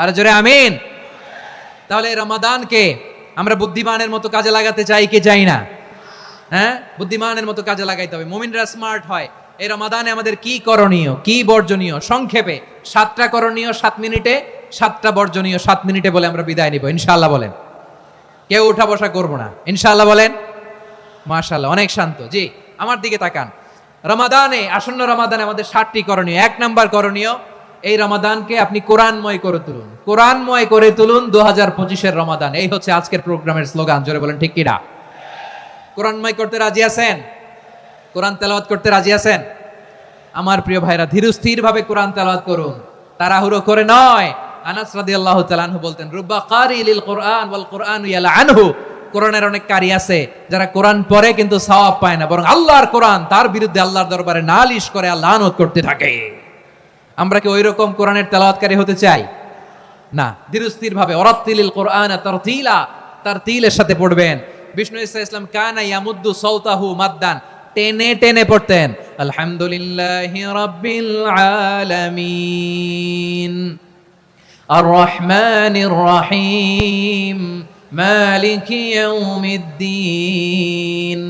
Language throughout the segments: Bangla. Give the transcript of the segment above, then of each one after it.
আর জোরে আমিন। তাহলে রমাদানকে আমরা বুদ্ধিমানের মতো কাজে লাগাতে চাই কি চাই না? হ্যাঁ, বুদ্ধিমানের মতো কাজে লাগাইতে হবে। মুমিনরা স্মার্ট হয়। এই রমাদানে আমাদের কি করণীয়, কি বর্জনীয়, সংক্ষেপে 7টা করণীয় 7 মিনিটে, 7টা বর্জনীয় 7 মিনিটে বলে আমরা বিদায় নিব ইনশাআল্লাহ। বলেন, কেউ উঠা বসা করবো না ইনশাআল্লাহ। বলেন মাশাআল্লাহ, অনেক শান্ত। জি, আমার দিকে তাকান। রমাদানে, আসন্ন রমাদানে আমাদের 7টি করণীয়। 1 নাম্বার করণীয়, এই রমাদানকে আপনি কোরআনময় করে তুলুন। কোরআনময় করে তুলুন 2025-এর রমাদান। এই হচ্ছে আজকের প্রোগ্রামের স্লোগান। জোরে বলেন ঠিক কিনা? কোরআনময় করতে রাজি আছেন? কোরআন তেলাওয়াত করতে রাজি আছেন? আমার প্রিয় ভাইরা, ধীরস্থির ভাবে কোরআন তেলাওয়াত করুন, তাড়াহুড়ো করে নয়। আনাস রাদিয়াল্লাহু তাআলা আনহু বলতেন, রুব্বা কারি লিল কোরআন ওয়াল কোরআনু ইয়ালআনহু। কোরআনের অনেক কারি আছে যারা কোরআন পড়ে কিন্তু সওয়াব পায় না, বরং আল্লাহর কোরআন তার বিরুদ্ধে আল্লাহর দরবারে নালিশ করে আর লানত করতে থাকে। আমরা কি ওইরকম কোরআনের তেলাওয়াতকারী হতে চাই? না। ধীরস্থির ভাবে ওয়ারাত্তিলিল কোরআনা তারতিলা, তারতিলের সাথে পড়বেন। বিষ্ণু ইসা ইসলাম কানা ইয়ামুদ্দু সাওতাহু মাদ্দান, টেনে টেনে পড়তেন। আলহামদুলিল্লাহি রাব্বিল আলামিন আর রহমানির রহিম মালিকি ইয়াউমিদ্দিন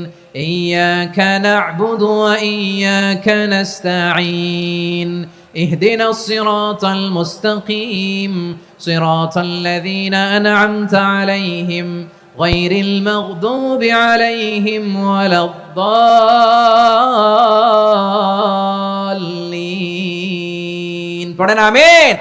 ইয়্যাকা না'বুদু ওয়া ইয়্যাকা নাস্তাঈন ইহদিনাস সিরাতাল মুস্তাকিম সিরাতাল লাযীনা আন'আমতা আলাইহিম গায়রিল মাগদুবি আলাইহিম ওয়ালাদ-দাল্লিন। পড়েন আমিন।